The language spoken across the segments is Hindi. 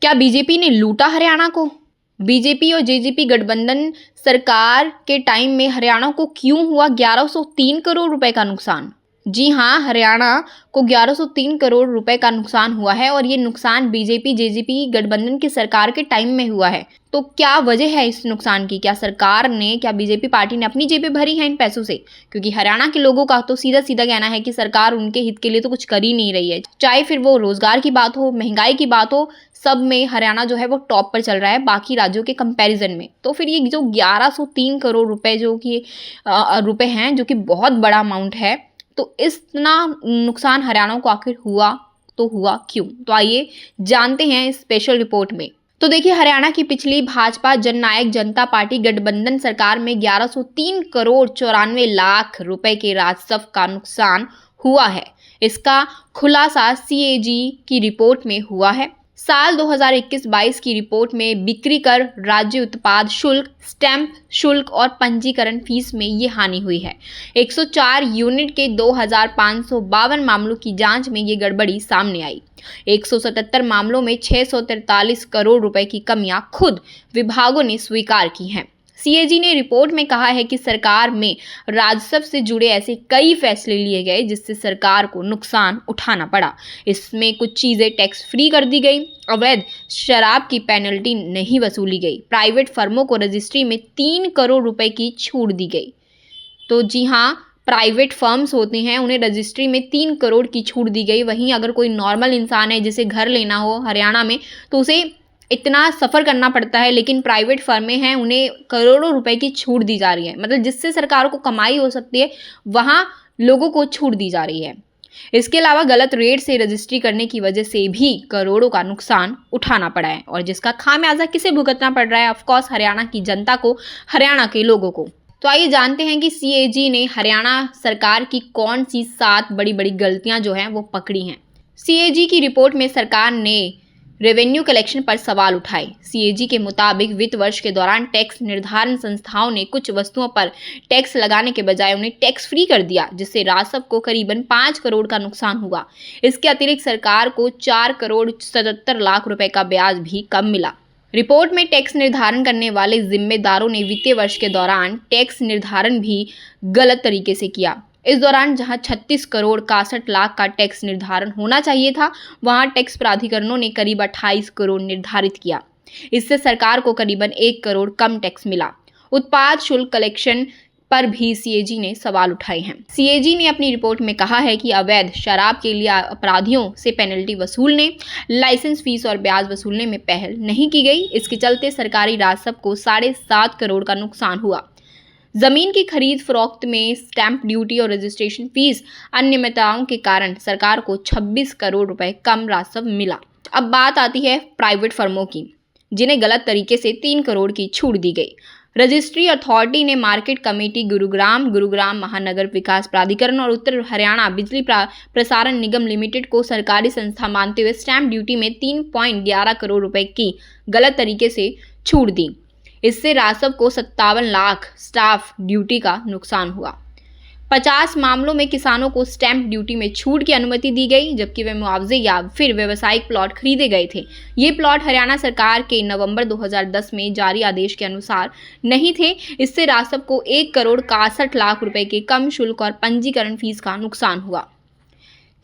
क्या बीजेपी ने लूटा हरियाणा को? बीजेपी और जेजेपी गठबंधन सरकार के टाइम में हरियाणा को क्यों हुआ 1103 करोड़ रुपए का नुकसान? जी हाँ, हरियाणा को 1103 करोड़ रुपए का नुकसान हुआ है और ये नुकसान बीजेपी जेजेपी गठबंधन की सरकार के टाइम में हुआ है। तो क्या वजह है इस नुकसान की? क्या सरकार ने, क्या बीजेपी पार्टी ने अपनी जेबें भरी हैं इन पैसों से? क्योंकि हरियाणा के लोगों का तो सीधा सीधा कहना है कि सरकार उनके हित के लिए तो कुछ कर ही नहीं रही है। चाहे फिर वो रोजगार की बात हो, महंगाई की बात हो, सब में हरियाणा जो है वो टॉप पर चल रहा है बाकी राज्यों के कंपैरिजन में। तो फिर ये जो 1103 करोड़ रुपए जो कि रुपए हैं, जो कि बहुत बड़ा अमाउंट है, तो इतना नुकसान हरियाणा को आखिर हुआ तो हुआ क्यों? तो आइए जानते हैं इस स्पेशल रिपोर्ट में। तो देखिए, हरियाणा की पिछली भाजपा जननायक जनता पार्टी गठबंधन सरकार में 1103 करोड़ 94 लाख रुपए के राजस्व का नुकसान हुआ है। इसका खुलासा सीएजी की रिपोर्ट में हुआ है। साल 2021-22 की रिपोर्ट में बिक्री कर, राज्य उत्पाद शुल्क, स्टैंप शुल्क और पंजीकरण फीस में ये हानि हुई है। 104 यूनिट के 2552 मामलों की जांच में ये गड़बड़ी सामने आई। 177 मामलों में 643 करोड़ रुपए की कमियां खुद विभागों ने स्वीकार की हैं। सीएजी ने रिपोर्ट में कहा है कि सरकार में राजस्व से जुड़े ऐसे कई फैसले लिए गए जिससे सरकार को नुकसान उठाना पड़ा। इसमें कुछ चीजें टैक्स फ्री कर दी गई, अवैध शराब की पेनल्टी नहीं वसूली गई, प्राइवेट फर्मों को रजिस्ट्री में 3 करोड़ रुपए की छूट दी गई। तो जी हाँ, प्राइवेट फर्म्स होते हैं, उन्हें रजिस्ट्री में 3 करोड़ की छूट दी गई। वहीं अगर कोई नॉर्मल इंसान है जिसे घर लेना हो हरियाणा में, तो उसे इतना सफ़र करना पड़ता है, लेकिन प्राइवेट फर्में हैं, उन्हें करोड़ों रुपए की छूट दी जा रही है। मतलब जिससे सरकार को कमाई हो सकती है, वहाँ लोगों को छूट दी जा रही है। इसके अलावा गलत रेट से रजिस्ट्री करने की वजह से भी करोड़ों का नुकसान उठाना पड़ा है और जिसका खामियाजा किसे भुगतना पड़ रहा है? ऑफकोर्स हरियाणा की जनता को, हरियाणा के लोगों को। तो आइए जानते हैं कि सीएजी ने हरियाणा सरकार की कौन सी 7 बड़ी बड़ी गलतियां जो हैं वो पकड़ी हैं। सीएजी की रिपोर्ट में सरकार ने रेवेन्यू कलेक्शन पर सवाल उठाए। सीएजी के मुताबिक वित्त वर्ष के दौरान टैक्स निर्धारण संस्थाओं ने कुछ वस्तुओं पर टैक्स लगाने के बजाय उन्हें टैक्स फ्री कर दिया, जिससे राजस्व को करीबन 5 करोड़ का नुकसान हुआ। इसके अतिरिक्त सरकार को 4 करोड़ 77 लाख रुपए का ब्याज भी कम मिला। रिपोर्ट में टैक्स निर्धारण करने वाले जिम्मेदारों ने वित्तीय वर्ष के दौरान टैक्स निर्धारण भी गलत तरीके से किया। इस दौरान जहां 36 करोड़ 61 लाख का टैक्स निर्धारण होना चाहिए था, वहां टैक्स प्राधिकरणों ने करीब 28 करोड़ निर्धारित किया। इससे सरकार को करीबन 1 करोड़ कम टैक्स मिला। उत्पाद शुल्क कलेक्शन पर भी सीएजी ने सवाल उठाए हैं। सीएजी ने अपनी रिपोर्ट में कहा है कि अवैध शराब के लिए अपराधियों से पेनल्टी वसूलने, लाइसेंस फीस और ब्याज वसूलने में पहल नहीं की गई। इसके चलते सरकारी राजस्व को 7.5 करोड़ का नुकसान हुआ। जमीन की खरीद फरोख्त में स्टैंप ड्यूटी और रजिस्ट्रेशन फीस अनियमितताओं के कारण सरकार को 26 करोड़ रुपए कम राजस्व मिला। अब बात आती है प्राइवेट फर्मों की, जिन्हें गलत तरीके से 3 करोड़ की छूट दी गई। रजिस्ट्री अथॉरिटी ने मार्केट कमेटी गुरुग्राम, गुरुग्राम महानगर विकास प्राधिकरण और उत्तर हरियाणा बिजली प्रसारण निगम लिमिटेड को सरकारी संस्था मानते हुए स्टैंप ड्यूटी में 3.11 करोड़ रुपए की गलत तरीके से छूट दी। इससे राजस्व को 57 लाख स्टाफ ड्यूटी का नुकसान हुआ। 50 मामलों में किसानों को स्टैंप ड्यूटी में छूट की अनुमति दी गई, जबकि वे मुआवजे या फिर व्यावसायिक प्लॉट खरीदे गए थे। ये प्लॉट हरियाणा सरकार के नवंबर 2010 में जारी आदेश के अनुसार नहीं थे। इससे राजस्व को 1 करोड़ 61 लाख रुपए के कम शुल्क और पंजीकरण फीस का नुकसान हुआ।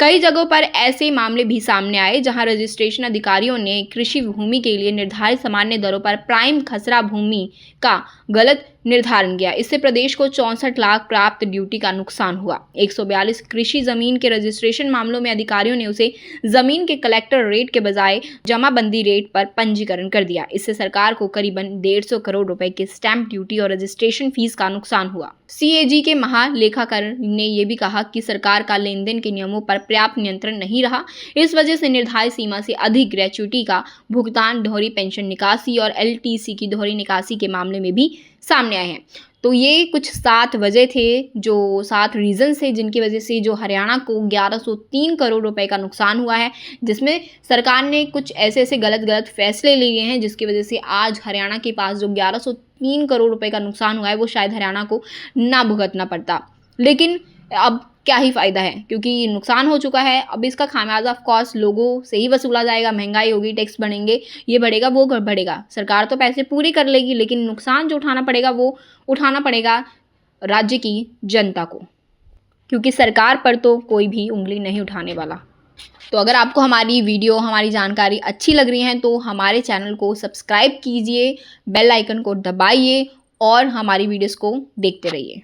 कई जगहों पर ऐसे मामले भी सामने आए जहां रजिस्ट्रेशन अधिकारियों ने कृषि भूमि के लिए निर्धारित सामान्य दरों पर प्राइम खसरा भूमि का गलत निर्धारण किया। इससे प्रदेश को 64 लाख प्राप्त ड्यूटी का नुकसान हुआ। 142 कृषि जमीन के रजिस्ट्रेशन मामलों में अधिकारियों ने उसे जमीन के कलेक्टर रेट के बजाय जमाबंदी रेट पर पंजीकरण कर दिया। इससे सरकार को करीबन 150 करोड़ रुपए के स्टैंप ड्यूटी और रजिस्ट्रेशन फीस का नुकसान हुआ। सीएजी के महालेखाकार ने यह भी कहा कि सरकार का लेन देन के नियमों पर पर्याप्त नियंत्रण नहीं रहा। इस वजह से निर्धारित सीमा से अधिक ग्रेच्युटी का भुगतान, दोहरी पेंशन निकासी और एलटीसी की दोहरी निकासी के मामले में भी सामने आए हैं। तो ये कुछ 7 वजह थे, जो 7 रीजंस थे जिनकी वजह से जो हरियाणा को 1103 करोड़ रुपए का नुकसान हुआ है, जिसमें सरकार ने कुछ ऐसे गलत फैसले लिए हैं जिसकी वजह से आज हरियाणा के पास जो 1103 करोड़ रुपए का नुकसान हुआ है वो शायद हरियाणा को ना भुगतना पड़ता। लेकिन अब क्या ही फ़ायदा है, क्योंकि नुकसान हो चुका है। अब इसका खामियाजा ऑफ कोर्स लोगों से ही वसूला जाएगा। महंगाई होगी, टैक्स बढ़ेंगे, ये बढ़ेगा वो बढ़ेगा। सरकार तो पैसे पूरे कर लेगी, लेकिन नुकसान जो उठाना पड़ेगा वो उठाना पड़ेगा राज्य की जनता को, क्योंकि सरकार पर तो कोई भी उंगली नहीं उठाने वाला। तो अगर आपको हमारी वीडियो, हमारी जानकारी अच्छी लग रही है तो हमारे चैनल को सब्सक्राइब कीजिए, बेल आइकन को दबाइए और हमारी वीडियोस को देखते रहिए।